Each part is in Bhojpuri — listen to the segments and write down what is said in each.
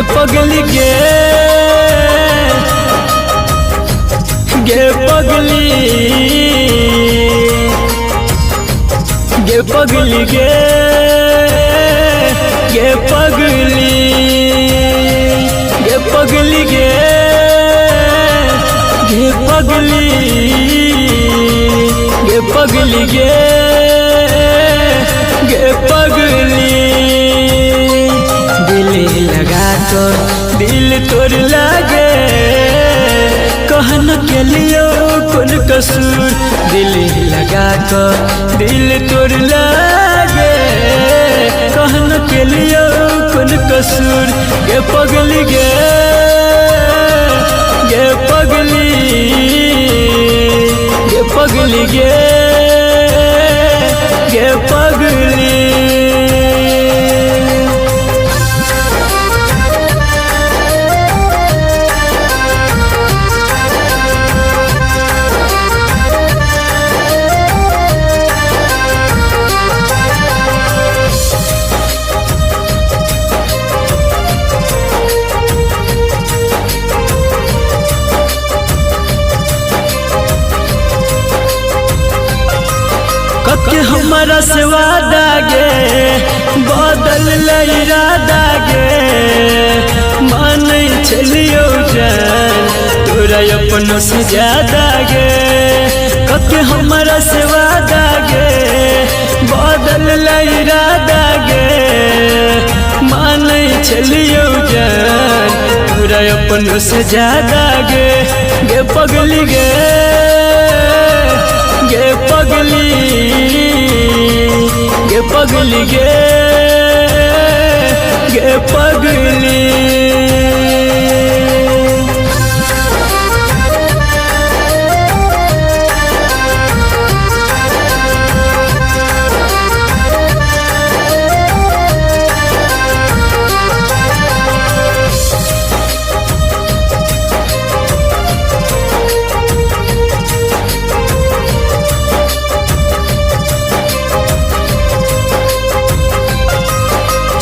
पगली गे पगली पगली गे पगली पगली पगली पगली पगली दिल लगा तो दिल तोड़ लागे कहन के लिए कौन कसूर दिल लगा तो दिल तोड़ लागे कहन के लिए कौन कसूर गे पगली पगली पगली पगली के हमारा से वादा गे बदल इरादा गे मान चलियो जान तोरा अपन से ज्यादा गे के हमारा से वादा गे बदल इरादा गे मान चलियो जान तोरा अपन से ज्यादा गे पगली पगली पगली पगली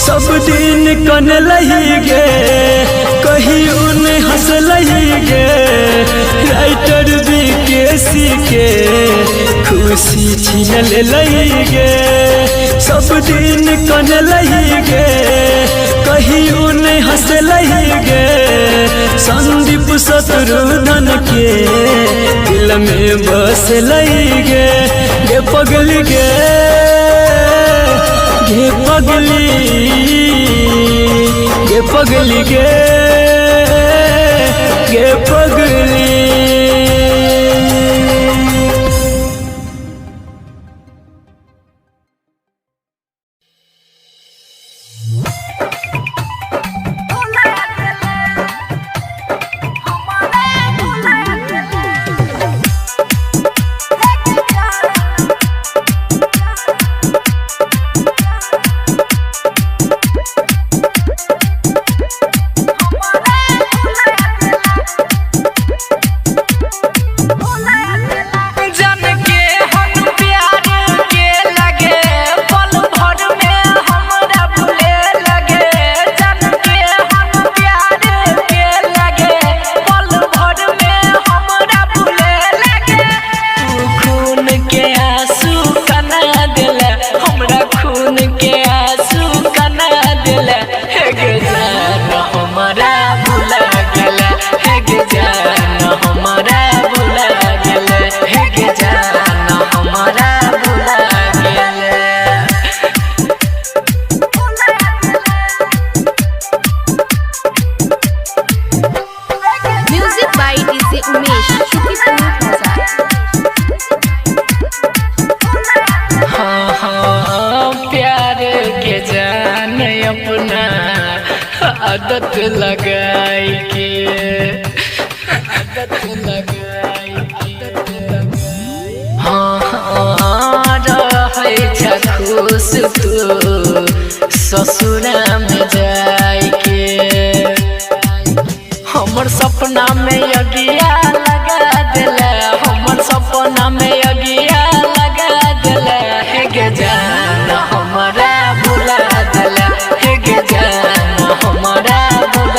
सब दिन कन लही गे कहीं उन हंस लही गे राइटर बीकेसी के खुशी छीन लही गे सब दिन कन लही गे कहीं उन हंस लही गे संदीप शत्रुघ्न के दिल में बस लही गे पगली पगली पगली पगली आदत लगाई के हाँ रहे खुश तू ससुरा में जाई के हमर सपना में अगिया लगा दिला हमर सपना में अगिया लगा दिला हे गे जान हमारा भुला दिला हे गे जान हमारा भुला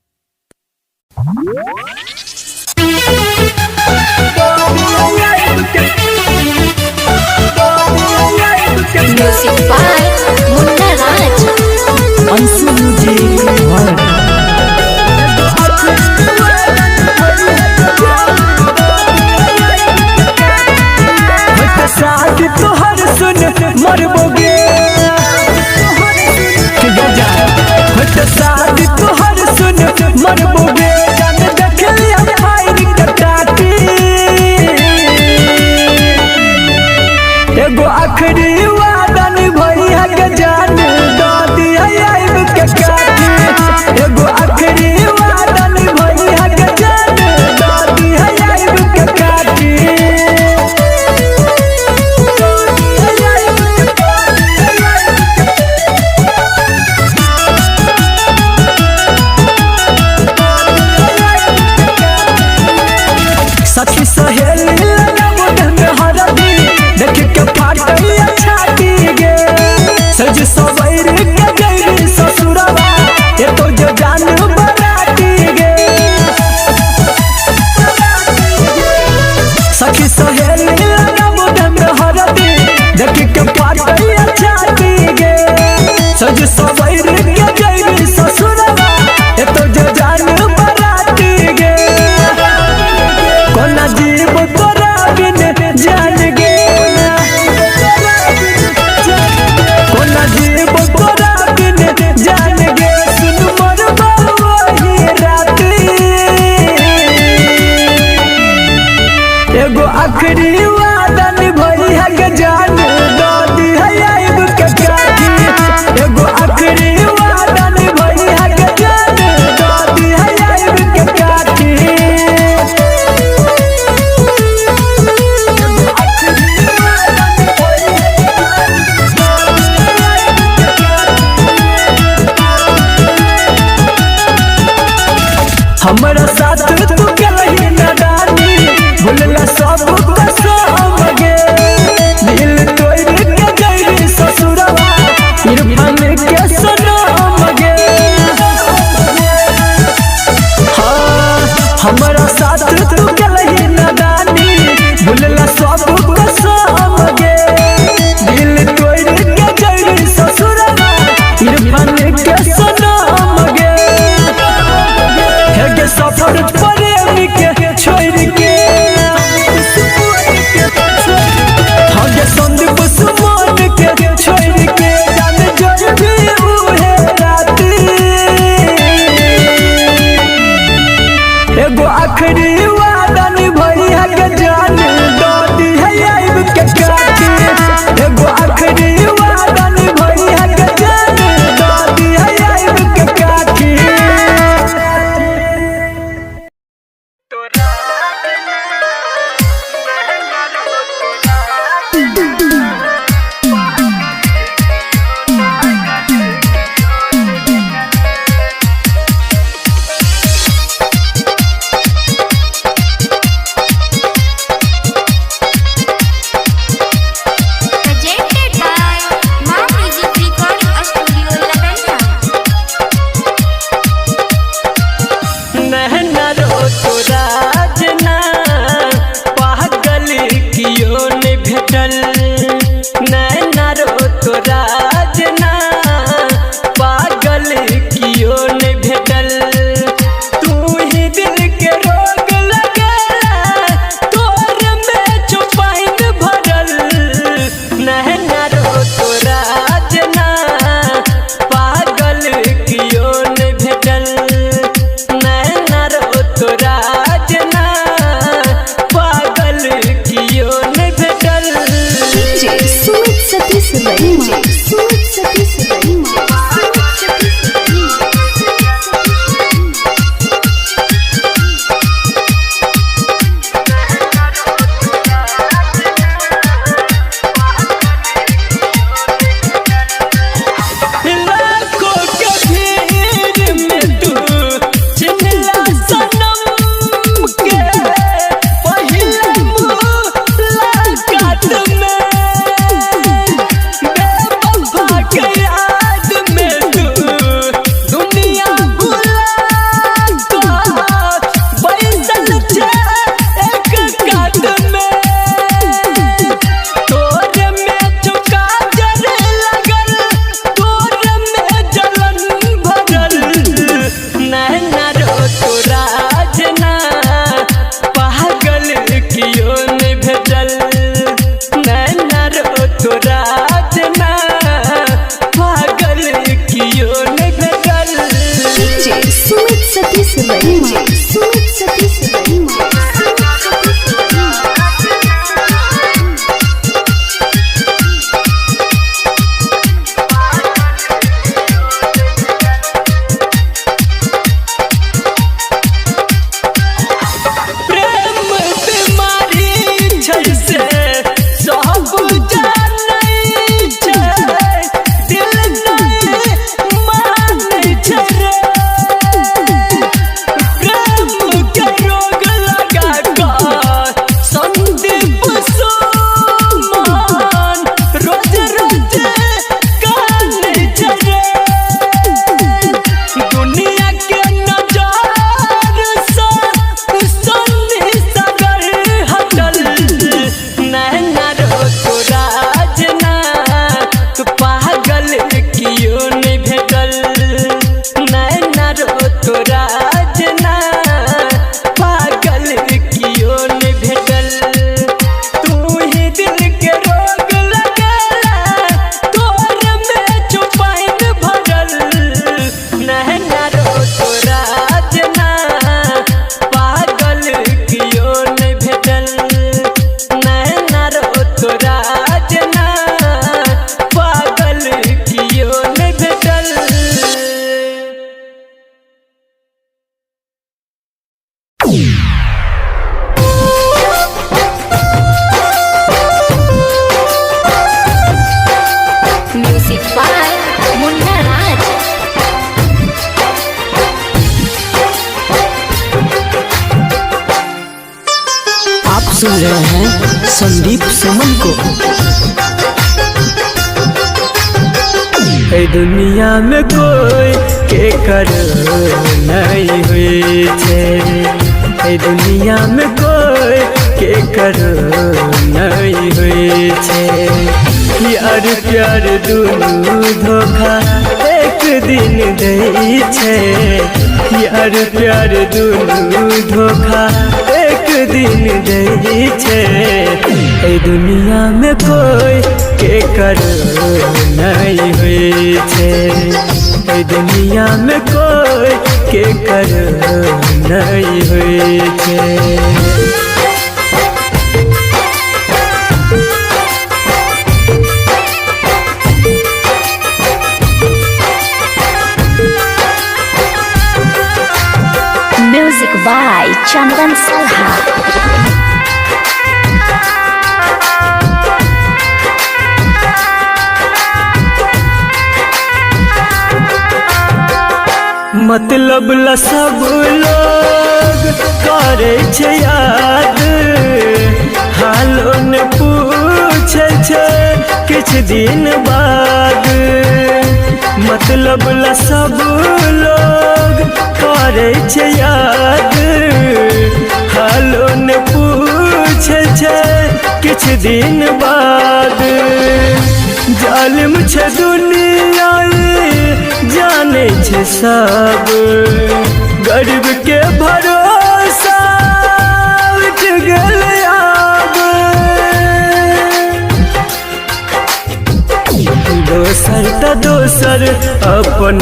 Music by Munna Raj. Anshu जी शादी तोहर सुन मरबोगे शादी तोहर सुन मरबोगे जान देख लिया फायर कटाटी एगो आखिरी वादा निभैया के जान दो दिया आइब के काटी एगो आखिरी वादा निभैया के जान दो दिया आइब के काटी सखी सहेली लगा में हरदी देख के फाटैया छाती गे सज सवैर के गई ससुरवा ये तो जो जान बराती गे सखी सहेली लगा में हरदी देख के फाटैया छाती गे सज सवैर के गई ससुरवा ये तो जो जान बराती गे कोना जीव तोरा बिन जान गे कोना जीव तोरा बिन जान गे सुन मोर वही राती एगो आखिरी वादा निभैया के जान दो दिया आइब के काटी एगो आखिरी वादा निभैया के जान दो दिया आइब के काटी हमरा साथ तू कहीं नादानी भूलला सब कसम गे दिल तोड़ के गई ससुरवा इरफान के सनम गे हाँ हमरा साथ तू कहीं नादानी भूलला सब कसम गे दिल तोड़ के गई ससुरवा इरफान के सनम गे हेगे सफर प्रेमी के छोड़ के हेगे संदीप सुमन के छोड़ के जान जोर भी उहे राती एगो आखिरी वादा निभैया के जान दो दिया आइब के काटी एगो आखिरी वादा निभैया के जान दो दिया आइब के काटी Presented by Ma Music Recording Studio, Lavender. नहना रो तोरा जना पागल कियो ने भेटल नहना रो तोरा जना पागल कियो ने भेटल तू ही दिल के रोग लगेला तोर में चुपाइन भरल नहना रो तोरा जना पागल कियो ने भेटल नैना रो तोरा जना पागल कियो ने भेटल DJ Sumit Satish Rahima. Sumit Satish Rahima. लाखों के भीड़ में तू चिन्हला सनम के पहिला मुलाकात में बेवफा संदीप सुमन को। ए दुनिया में कोई के कर नहीं हुई छे, ए दुनिया में कोई के कर नहीं हुई छे। यार प्यार दुनू धोखा एक दिन दे छे, यार प्यार दुनू धोखा एक दिन दे छे। ए दुनिया में कोई के कर नहीं हुई छे, ए दुनिया में कोई के कर नहीं हुई छे। Music by Chandan Salha. मतलब ला सब लोग करे छे याद, हालो ने पूछे छे किछ दिन बाद। मतलब ला सब लोग करे छे याद, हालो ने पूछे छे किछ दिन बाद। जालिम छे दुनिया जाने छे सब, गरीब के भरोसा उठ गल अब। दोसर त दोसर अपन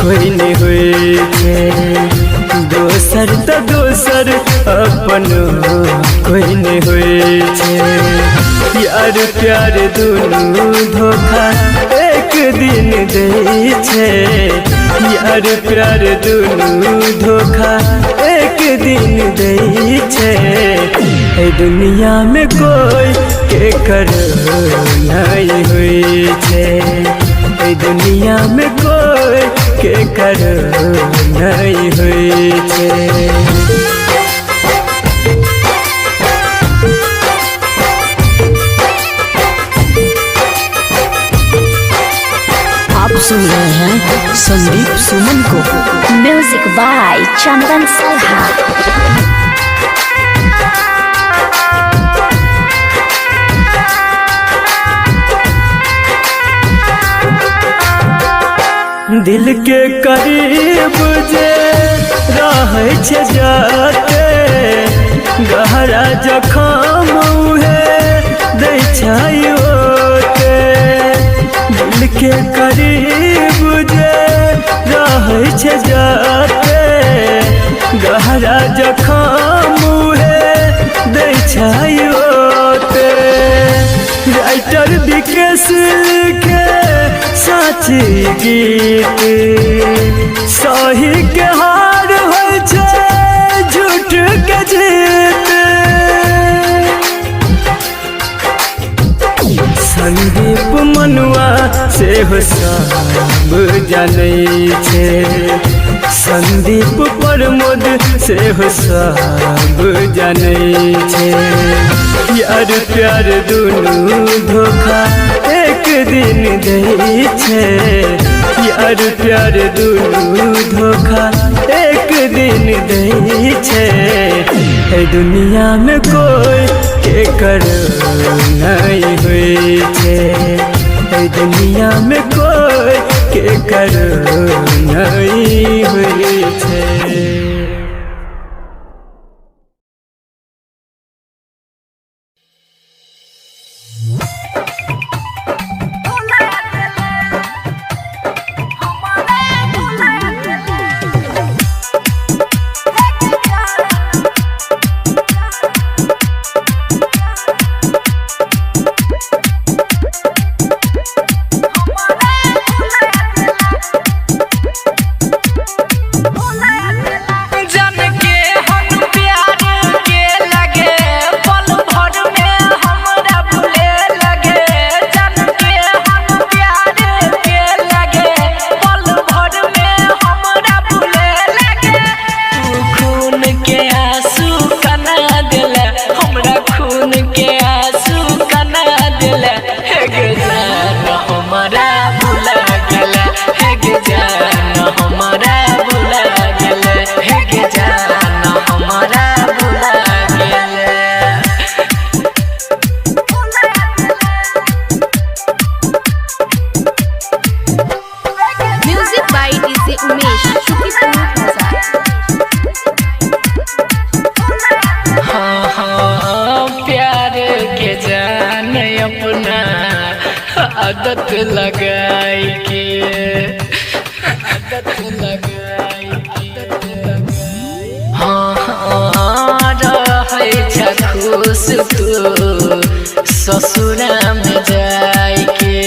कोई नहीं हुई छे, दोसर त दोसर अपन कोई नहीं हुई छे। यार प्यार दुनू धोखा एक दिन दे छे, यार प्यार दुनू धोखा एक दिन दे छे। ए दुनिया में कोई के कर नहीं हुई छे, ए दुनिया में कोई के कर नहीं हुई छे। आप सुन रहे हैं संदीप सुमन को। Music by Chandan Salha. दिल के करीब जे रहे छे जाते, गहरा जखम उहे दै छै ओते। दिल के करीब जे रहे छे जाते, गहरा जखम उहे दै छै ओते। राइटर विकेश लिखे साची गीत, सही के हार होइ छै झूठ के जीत। संदीप मनुआ से हो सब जानै छे, संदीप प्रमोद से हो सब जानै छे। यार प्यार दुनू धोखा एक दिन दे छे, यार प्यार दुनू धोखा एक दिन दे छे। ए दुनिया में कोई के कर नहीं हुई छे, ए दुनिया में कोई के कर नहीं हुई छे। डीजे उमेश शुक्रिया हाँ हाँ प्यार के जान अपना आदत लगाई के हाँ हाँ रहे खुश तू ससुरा में जाई के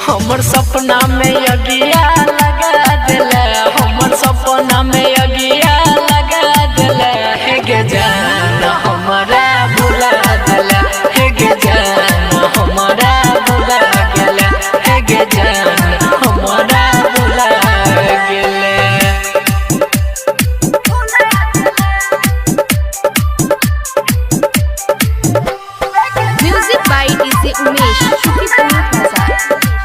हमर सपना में अगिया लगा दिला हमर सपना में अगिया लगा दिला हे गे जान हमारा भुला दिला हे गे जान हमारा भुला गेला हे गे जान हमारा भुला गेला म्यूजिक बाय डीजे उमेश शुक्रिया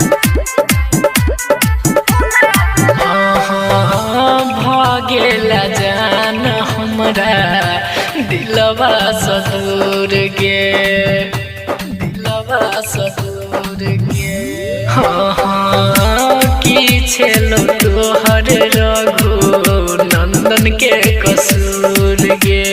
भागेला जान हमरा दिलवा सदूर गे हाँ हाँ की छेलो तोहर रघु नंदन के कसूर गे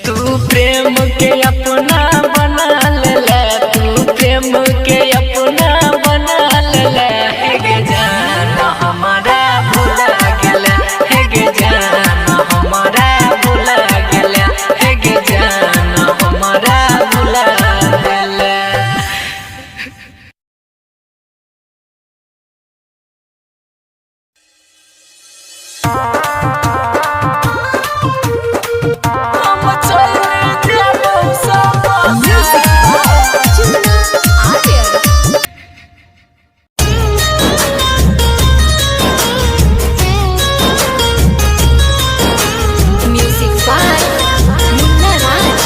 तू प्रेम के अपना बना ले तू प्रेम के अपना बना ले हे गे जान हमारा भुला गेला हे गे जान हमारा भुला गेला हे गे जान हमारा भुला गेला म्यूजिक बाय मुन्ना राज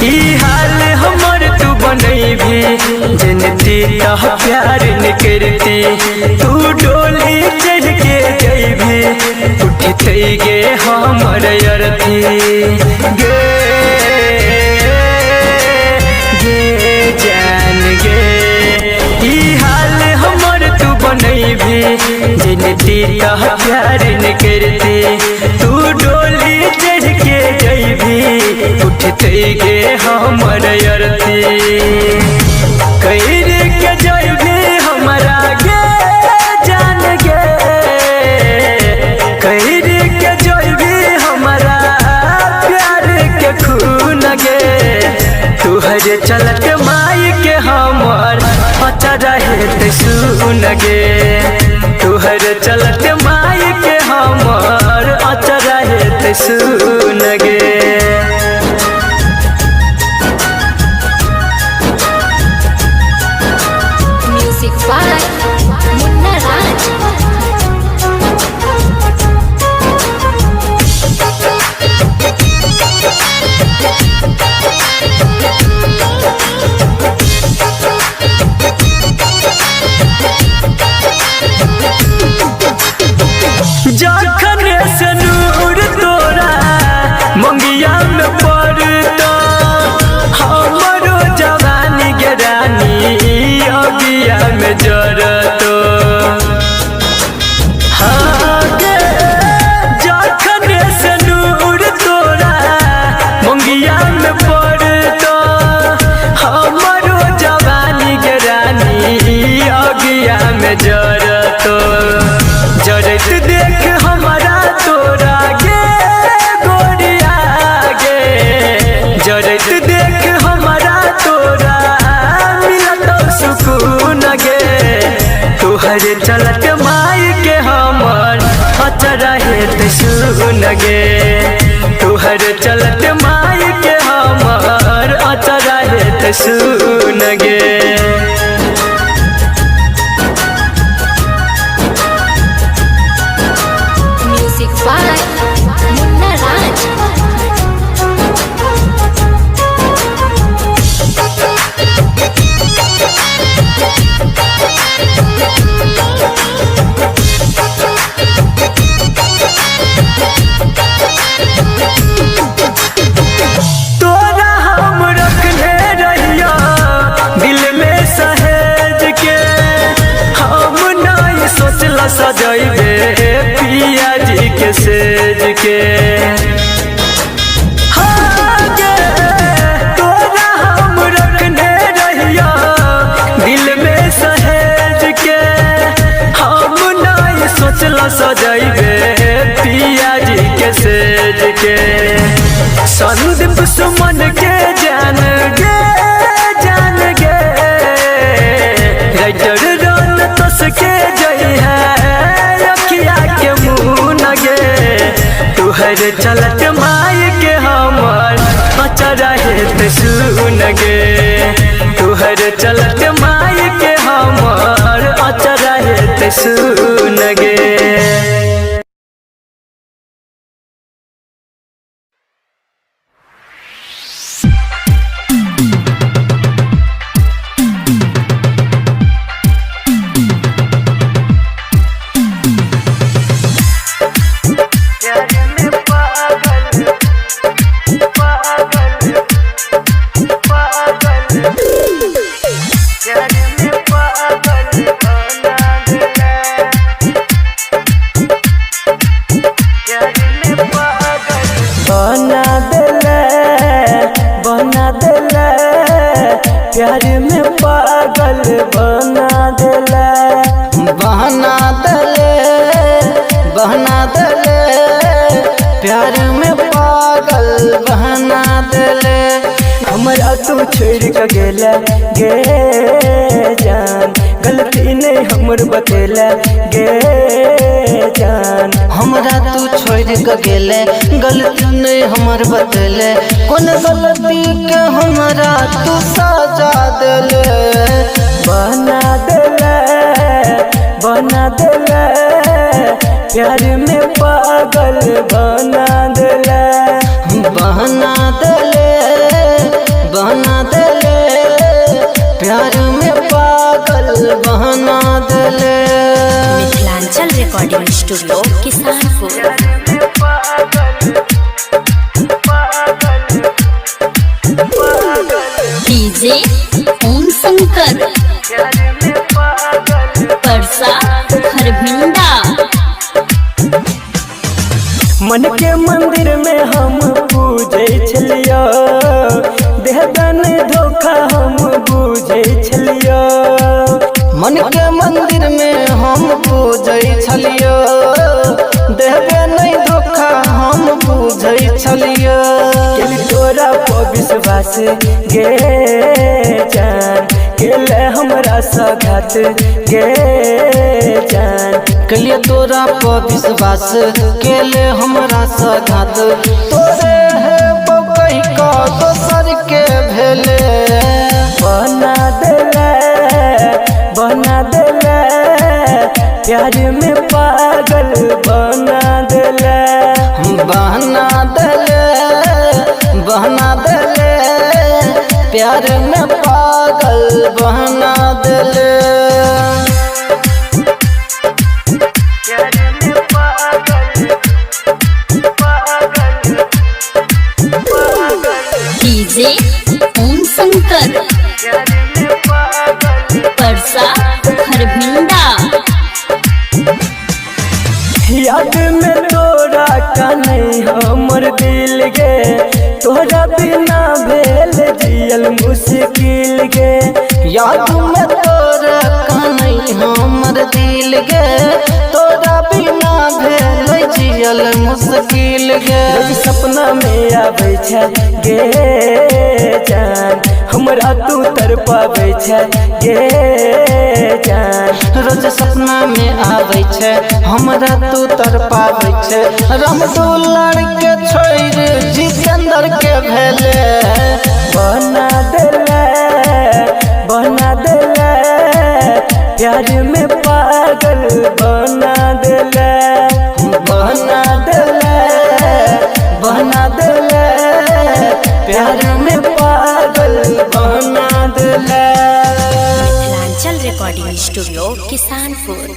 ई हाल हमर तू बनैभी जनती तह प्यार न करती तू डोली चढ़ के जैभी उठते गे हमर अरथी गे गे जान गे ई हाल हमर तू बनैभी जनती तह प्यार न करती तू डोली चढ़ के जैभी उठते गे हमर अरती कैर के जैभी हमरा गे जान गे कैर के जैभी हमरा प्यार के खून गे तुहर चलत माई के हमर अचरा हेत सुन गे तुहर चलत माई के हमर अचरा हेत सुन गे म्यूजिक बाय मुन्ना राज जखन से नूर तोरा मंगिया में पड़ता हमरो जवानी के रानी अगिया में जरतो हाँ गे जखन से नूर तोरा मंगिया में पड़ता हमरो जवानी के रानी अगिया में जरतो जरत देख हमारा तोरा गे गोरिया गे जरत देख हमारा तोरा मिलत सुकून गे तुहर चलत माई के हमर अचरा हेत सुन गे तुहर चलत माई के हमर अचरा हेत सुन गे म्यूजिक बाय मुन्ना राज तुहर चलत माई के हमर अचरा हेत सुन गे तुहर चलत माई के हमर अचरा हेत सुन गे। प्यार में पागल बना देला बहना देले प्यार में पागल बहना देले। हमरा तू छोड़ के गेला गे जान गलती नहीं हमर बतेला गे जान। हमरा तू छोड़ के गेले गलती नहीं हमर बतेले कौन गलती के हमरा तू सजा देले बना देले प्यार में पागल बना देले प्यार में पागल बना देले। Mithilanchal recording studio Kisanpur. DJ Om Shankar Parsa Kharbhinda. मन के मंदिर में हम पूजे छलियो देहदान धोखा हम पूजे छलियो। मन के मंदिर में हम पूजे छलियो देहबे नहीं धोखा हम पूजे छलियो। तोरा पर विश्वास गे जान केले हमरा सघात गे जान कलिए तोरा पर विश्वास केले हमरा सघात तोरे है कही का दोसर के भेले बना देले प्यार में पागल बना देले प्यार में पागल बना देले। डीजे ओम शंकर परसा खरभिंडा। याद में तोरा का नहीं हमर दिल गे तोरा बिना भेल जियल मुश्किल गे। याद में तोरा का नहीं हमर दिल गे तोरा बिना भेल जियल मुश्किल गे। सपना में आबै छै गे जान हमरा तू तरपाबै छै गे जान। रोज सपना में आबै छै हमरा तू तरपाबै छै। रामदुलार के छोड़ जितेंद्र के भेले बना देले प्यार में पागल बना देले प्यार में पागल बना देले। Mithilanchal recording studio Kisanpur.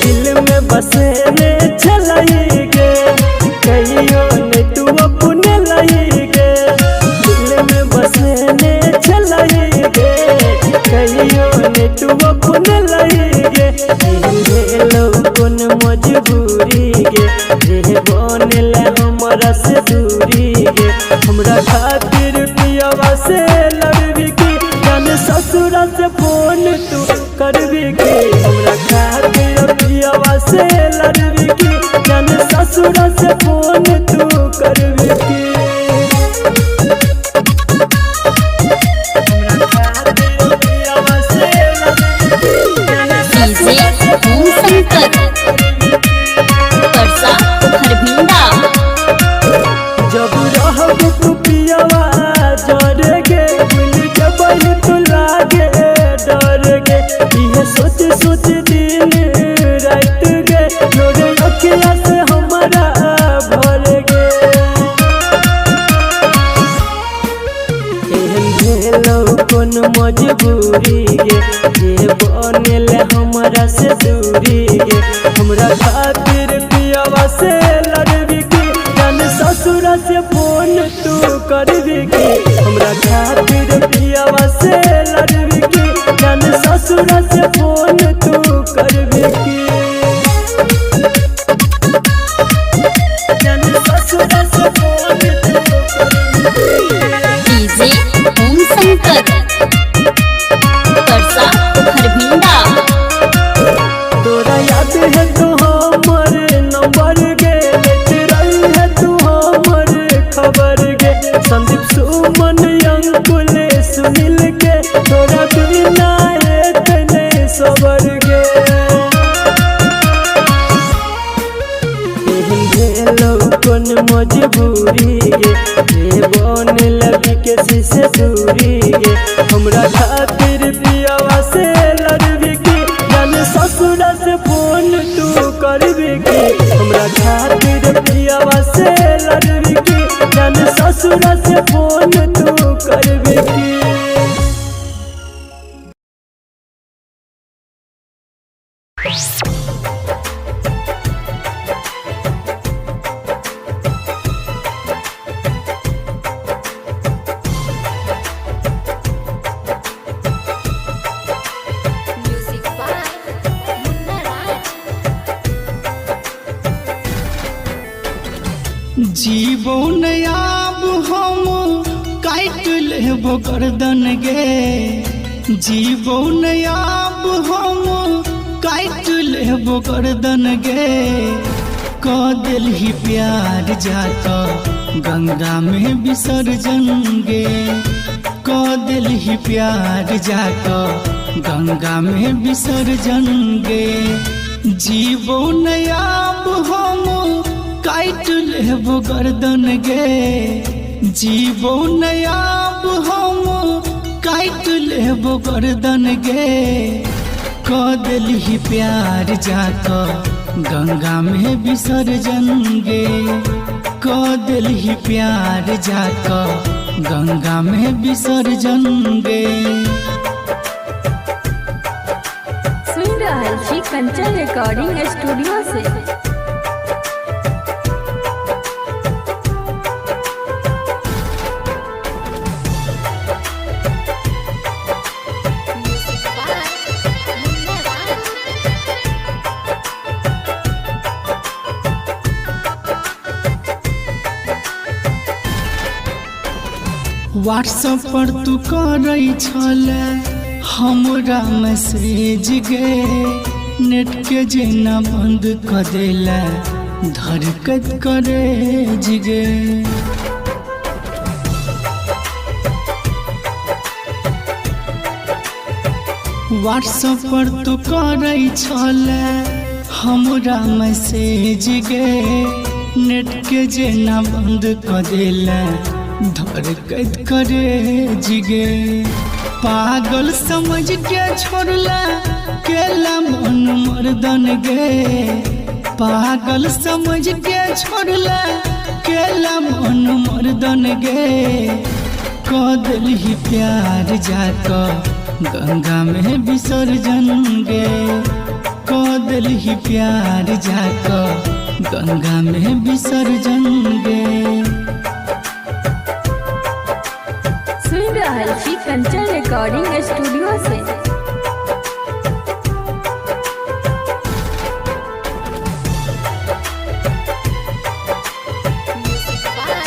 दिल में बसने चलाई गे कहियो ने तू अपने लाई गे दिल में बसने चलाई गे कहियो ने तू अपने लाई गे। कौन मजबूरी गे रे बनला हमरा से दूरी गे हमरा खातिर पियवा से लड़बी की जान ससुरा से फोन तू करबी की डीजे ओम शंकर परसा हरभिंडा। जब रहब तू पियवा जरगे भूल के बही तू लागे डरगे इहे सोच सोच दिन रात गे लोरे अखिया से हमारा भर गे एहन भेलौ कोन मजबूरी गे जे बनेले हमरा से दूरी गे हमरा खातिर पियवा से लड़बी की जान ससुरा से फोन तू करबी की हमरा खातिर पियवा से लड़बी की जान ससुरा से फोन तू करबी की जान ससुरा से फोन तू करबी डीजे ओम शंकर परसा हरभिंडा। तोरा याद है तो हमर नंबर गे लेते रही है तू हमर खबर गे संदीप सुमन अंकुल सुनील के तोरा बिना एतने सबर गे एहन भेलौ कोन मजबूरी गे जे बन लगी के से दूरी गे हमरा खातिर पियवा से लड़बी की जान ससुरा से फोन तू करबी की हमरा खातिर पियवा से लड़बी की जान ससुरा से फोन तू करबी की म्यूजिक बाय मुन्ना राज। जीवो नयाब हम काट लेबो गर्दन गे जीवो नयाब हम काट लेबो गर्दन गे क दिलही प्यार जाता गंगा में विसर्जन गे क दिलही प्यार जाता गंगा में विसर्जन गे जीवो नयाब हम काट लेबो गर्दन गे जीवो नयाब हम काट लेबो गर्दन गे क दिलही प्यार जाता गंगा में विसर्जन गे क दिलही प्यार जाता गंगा में विसर्जन गे। सुन रहल छी कंचन रिकॉर्डिंग स्टूडियो से। Music by Munna Raj. WhatsApp पर तू करै छले हमरा मैसेज गे नेट के जेना बंद क देला धड़कत करे जिगे व्हाट्सएप पर तू करै छले हमरा मैसेज गे नेट के जेना बंद क देला धड़कत करे जिगे पागल समझ के छोड़ला केला मन मर्दन गे पागल समझ के छोड़ला केला मन मर्दन गे क दिलही प्यार जाका गंगा में विसर्जन गे क दिलही प्यार जाका गंगा में विसर्जन गे। सुन रहल छी कंचन रिकॉर्डिंग स्टूडियो से। म्यूजिक बाय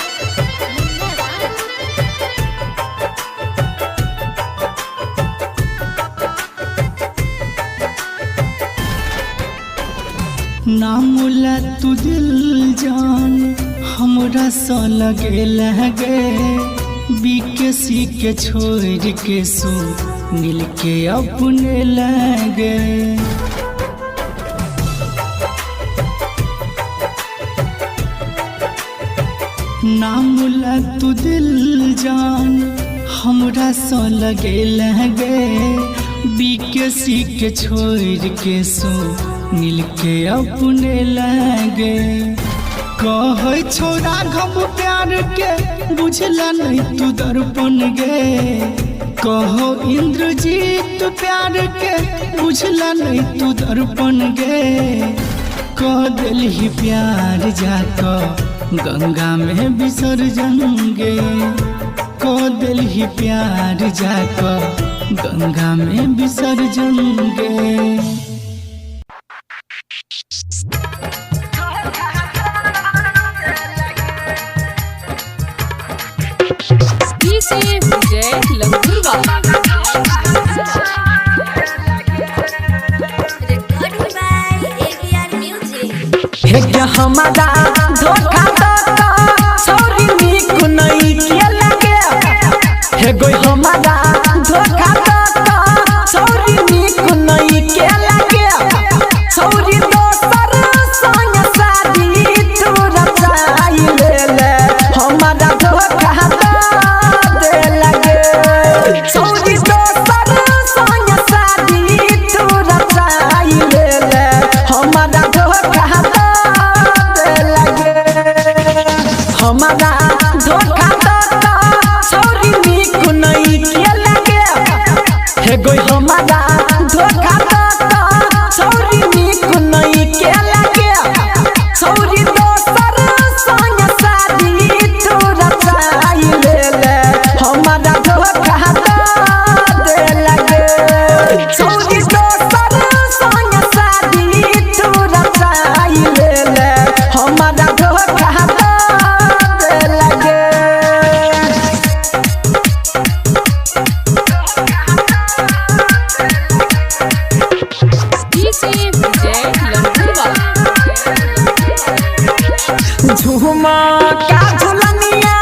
मुन्ना राज। नामुला तू दिल जान हमरा सा लगे लगे बीके सी के छोड़ के सो मिल के अपने लगे नामुला तू दिल जान हमरा सा लगे लगे बीके सी के छोड़ के सो मिल के अपने लगे कहे छोड़ा घम प्यार के बुझला नहीं तू दर्पण गे कहो इंद्रजीत प्यार के बुझला नहीं तू दर्पण गे कह दिल ही प्यार जाको गंगा में विसर्जन गे कह दिल ही प्यार जाको गंगा में विसर्जन गे विजय लंगुरवा Recording by ABR Music. हे हमारा धोखा तो सौरी नीक नहीं के लगे हे गो हमारा धोखा तो सौरी नीक नहीं के लगे सौरी दोसर संग शादी तू रचाई ले हमारा धोखा दे लगे सौरी दोसर संग शादी तू रचाई ले हमारा धोखा हमारा धोखा तो सौरी नीक नहीं के लगे हे गो हमारा धोखा तो सौरी नीक नहीं के लगे सौरी दोसर संग शादी तू रचाई ले हमारा धोखा दे लगे सौरी दोसर संग शादी तू रचाई ले हमारा धोखा झूमा का झुलनिया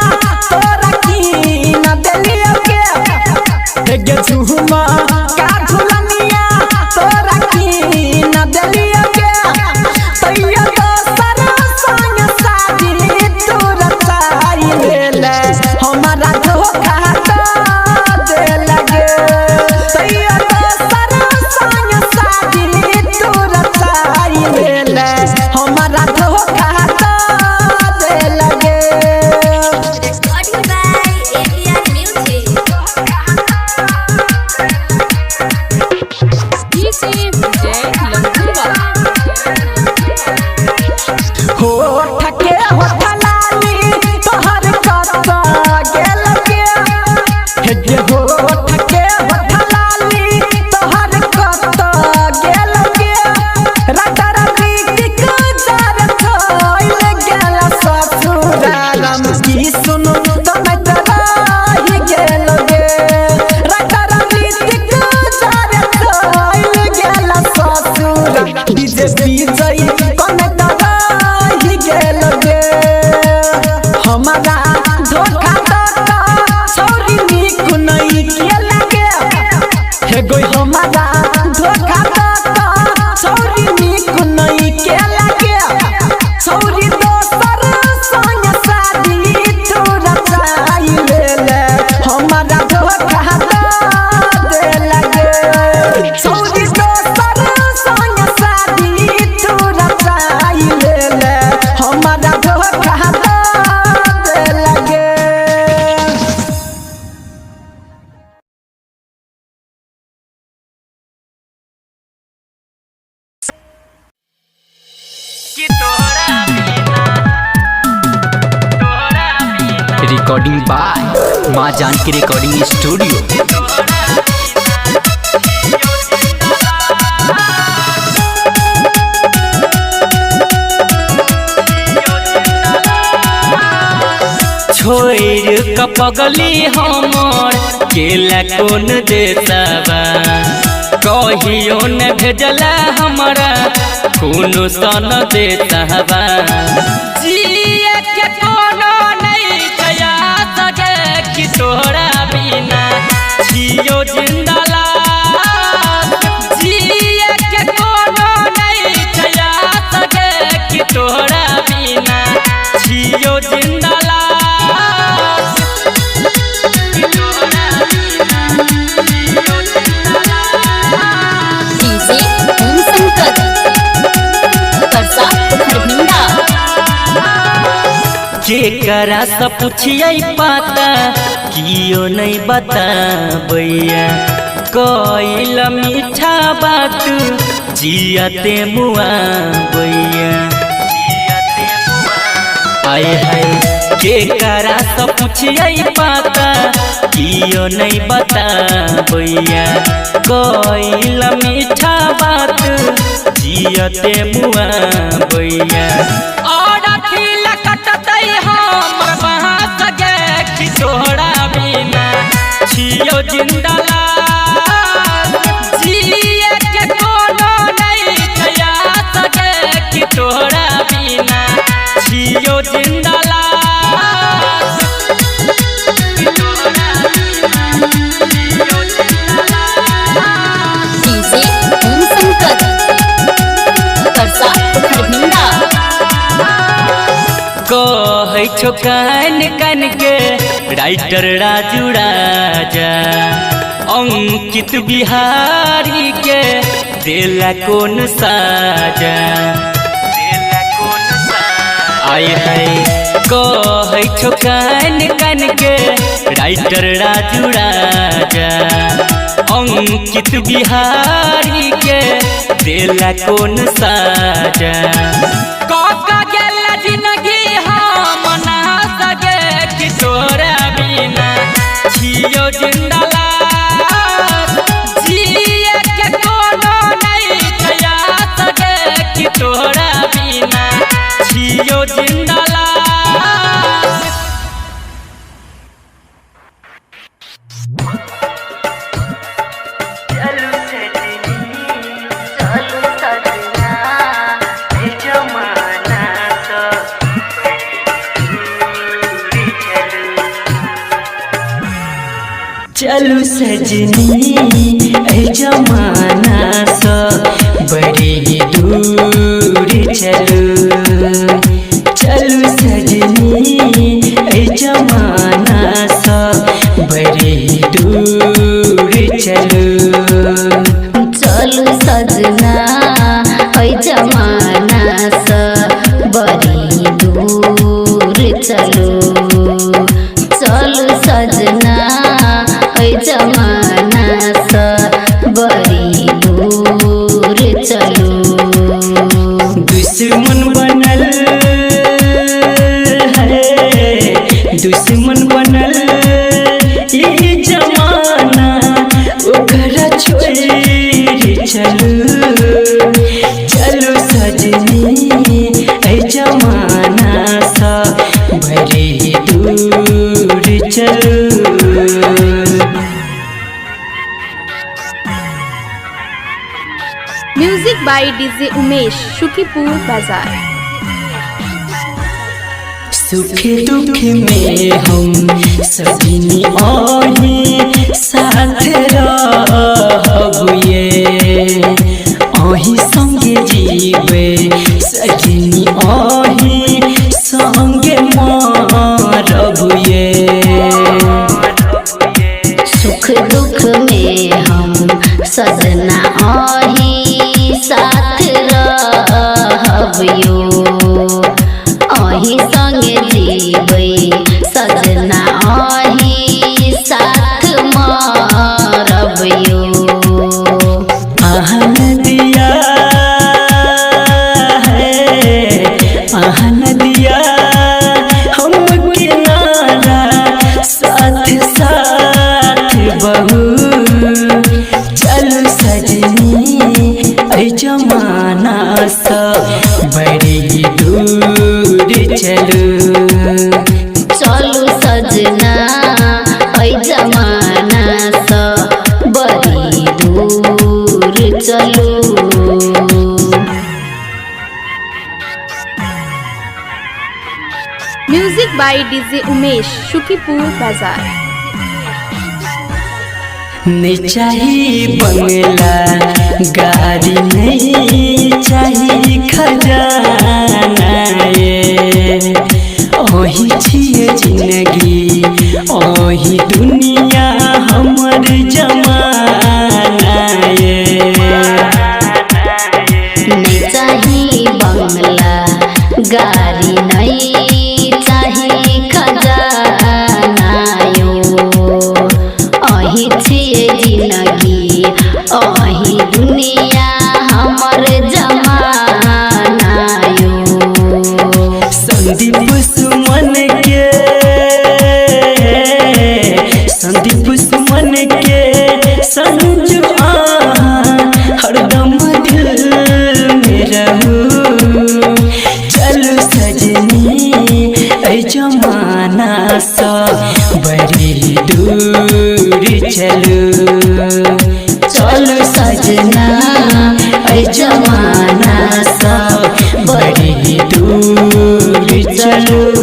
तोरा की न देलियो के गे झूमा का झुलनिया तोरा की न देलियो के तैयो दोसर संग शादी तू रचाई ले हमारा धोखा दे लगे तैयो दोसर संग शादी तू रचाई ले हमारा धोखा Recording by ABR Music. विजय लंगुरवा हो ठके हो थलाली तोहर कत गेल के हे गे हो ठके हो थलाली तोहर कत गेल के रातर बीतिक जार थोइल गेल ससुरालम की सुनु तमे तराही गेल गे रातर बीतिक जार थोइल गेल ससुराल डीजे विजय कने तराही गेल गे हमारा धोखा तो सौरी नीक नहीं के लगे हे गो हमारा धोखा तो सौरी नीक नहीं के लगे सौरी दोसर संग शादी तू रचाई ले हमारा धोखा दे लगे सौरी दोसर संग शादी तू रचाई ले हमारा धोखा दे लगे रिकॉर्डिंग बाय माँ जानकी रिकॉर्डिंग स्टूडियो। छोड़ कपगली हमर केला कौन देता बा कहियो न भेजला हमरा कोनो सन दे सहबा जिए के कोनो नहीं छया सके कि तोहरा बिना जियो जिंदला जिए के कोनो नहीं छया सके कि तोहरा बिना जियो जिंदला डीजे ओम शंकर परसा खरभिंडा। केकरा से पूछिए पाता कियो नहीं बताबैया कइल मीठा बात जियते मुआ बैया आए हाय केकरा से पूछिए पाता कियो नहीं बताबैया कइल मीठा बात जियते मुआ बैया और अखिल कटतै हमर बाँस गे कि तोहरा बिना छियो जिंदला जिए के कोनो नहीं छया सके कि तोहरा बिना छियो जिंदला डीजे ओम शंकर परसा खरभिंडा। कहै छो कान कान के राइटर राजू राजा अंकित बिहारी के देला कौन साजा आए है कहै छो कान कान के राइटर राजू राजा अंकित बिहारी के देला कौन साजा काका गेला जिंदगी हम ना सके कि तोरा बिना छियो जिंदला जिए के कोनो नहीं छया सके कि तोरा बिना छियो जिंदला। चलू सजनी ए जमाना सा बड़ी दूर चलू चलू सजनी ए जमाना सा बड़ी दूर चलू चलू सजना ओइ जमाना सा बड़ी दूर चलू चलू सजना ओइ जमाना सा बड़ी दूर चलू दुश्मन बनल है दुश्मन बनल ये जमाना ओकरा छोड़ चलू चलू सजनी ए जमाना सा बड़ी दूर चलू। Music by DJ Umesh Shukipur Bazar. सुख दुख में हम सजनी आही साथ रहबुए आही संगे जीवे सजनी आही संगे मारबुए सुख दुख में हम सजना आही साथ रहबियो आही संगे जीबै सजना आही साथ मारबियो आहन दिया है आहन दिया हम किनारा साथ साथ बहू चल सजनी ऐ जमाना सा बड़ी music by DJ Umesh, Shukipur Bazar. नहीं चाहिए बंगला गाड़ी, नहीं चाहिए खजाना, ये ओही छिए जिंदगी, ओही दुनिया हमर जमाना, ये नहीं चाहिए बंगला गाड़ी, नहीं चाहिए खजाना यो, अही छिए जिंदगी, अही दुनिया हमर जमाना यो। संदीप सुमन के, संदीप सुमन के संजू हरदम दिल में रहू। चलो सजनी ऐ जमाना सा बड़ी दूर चलो, चलो सजना ऐ जमाना सा बड़ी दूर चलो।